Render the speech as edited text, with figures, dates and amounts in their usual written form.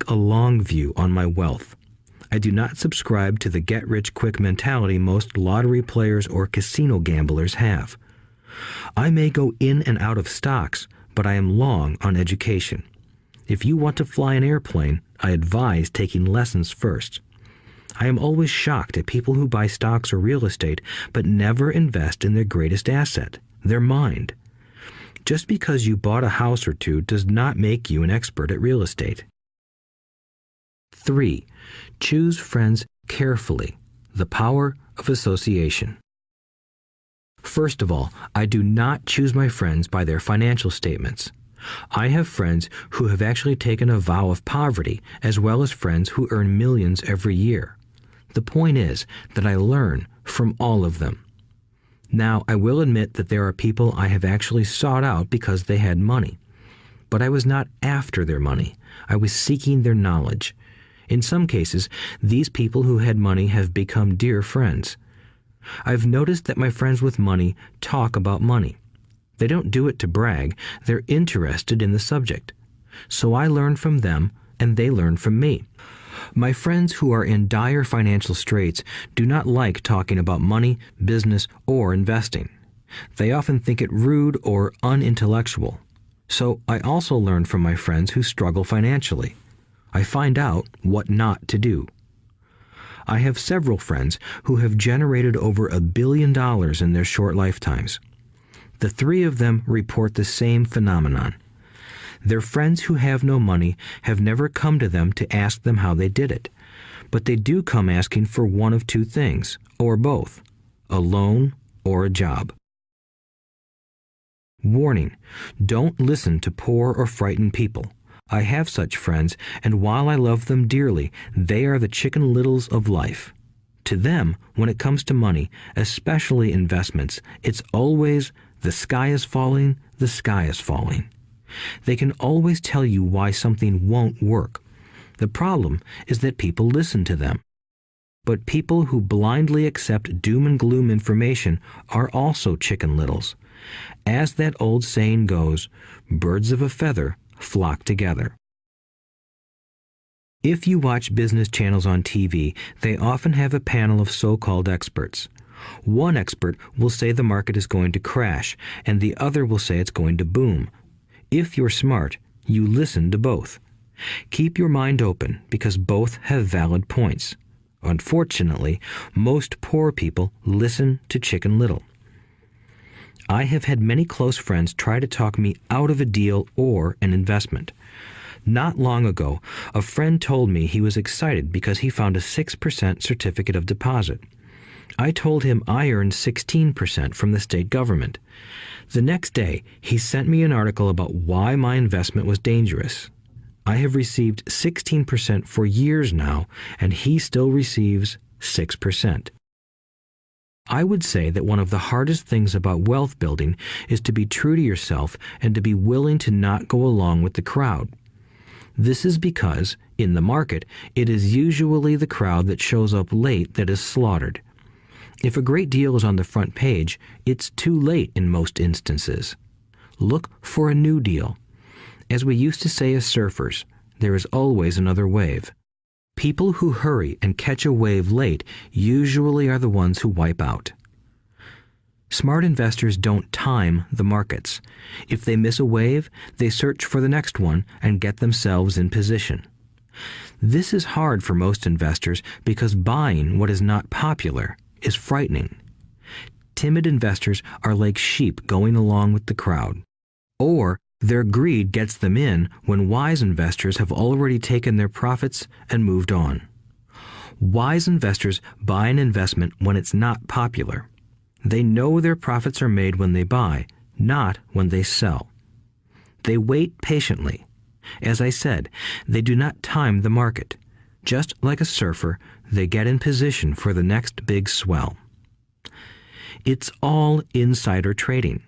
take a long view on my wealth. I do not subscribe to the get-rich-quick mentality most lottery players or casino gamblers have. I may go in and out of stocks, but I am long on education. If you want to fly an airplane, I advise taking lessons first. I am always shocked at people who buy stocks or real estate but never invest in their greatest asset, their mind. Just because you bought a house or two does not make you an expert at real estate. 3. Choose friends carefully. The power of association. First of all, I do not choose my friends by their financial statements. I have friends who have actually taken a vow of poverty, as well as friends who earn millions every year. The point is that I learn from all of them. Now, I will admit that there are people I have actually sought out because they had money. But I was not after their money. I was seeking their knowledge. In some cases, these people who had money have become dear friends. I've noticed that my friends with money talk about money. They don't do it to brag. They're interested in the subject. So I learn from them, and they learn from me. My friends who are in dire financial straits do not like talking about money, business, or investing. They often think it rude or unintellectual. So I also learn from my friends who struggle financially. I find out what not to do. I have several friends who have generated over $1 billion in their short lifetimes. The 3 of them report the same phenomenon. Their friends who have no money have never come to them to ask them how they did it, but they do come asking for one of 2 things, or both, a loan or a job. Warning: don't listen to poor or frightened people. I have such friends, and while I love them dearly, they are the Chicken Littles of life. To them, when it comes to money, especially investments, it's always the sky is falling, the sky is falling. They can always tell you why something won't work. The problem is that people listen to them. But people who blindly accept doom and gloom information are also Chicken Littles. As that old saying goes, birds of a feather flock together. If you watch business channels on TV, they often have a panel of so-called experts. One expert will say the market is going to crash, and the other will say it's going to boom. If you're smart, you listen to both. Keep your mind open, because both have valid points. Unfortunately, most poor people listen to Chicken Little. I have had many close friends try to talk me out of a deal or an investment. Not long ago, a friend told me he was excited because he found a 6% certificate of deposit. I told him I earned 16% from the state government. The next day, he sent me an article about why my investment was dangerous. I have received 16% for years now, and he still receives 6%. I would say that one of the hardest things about wealth building is to be true to yourself and to be willing to not go along with the crowd. This is because, in the market, it is usually the crowd that shows up late that is slaughtered. If a great deal is on the front page, it's too late in most instances. Look for a new deal. As we used to say as surfers, there is always another wave. People who hurry and catch a wave late usually are the ones who wipe out. Smart investors don't time the markets. If they miss a wave, they search for the next one and get themselves in position. This is hard for most investors because buying what is not popular is frightening. Timid investors are like sheep going along with the crowd. Or their greed gets them in when wise investors have already taken their profits and moved on. Wise investors buy an investment when it's not popular. They know their profits are made when they buy, not when they sell. They wait patiently. As I said, they do not time the market. Just like a surfer, they get in position for the next big swell. It's all insider trading.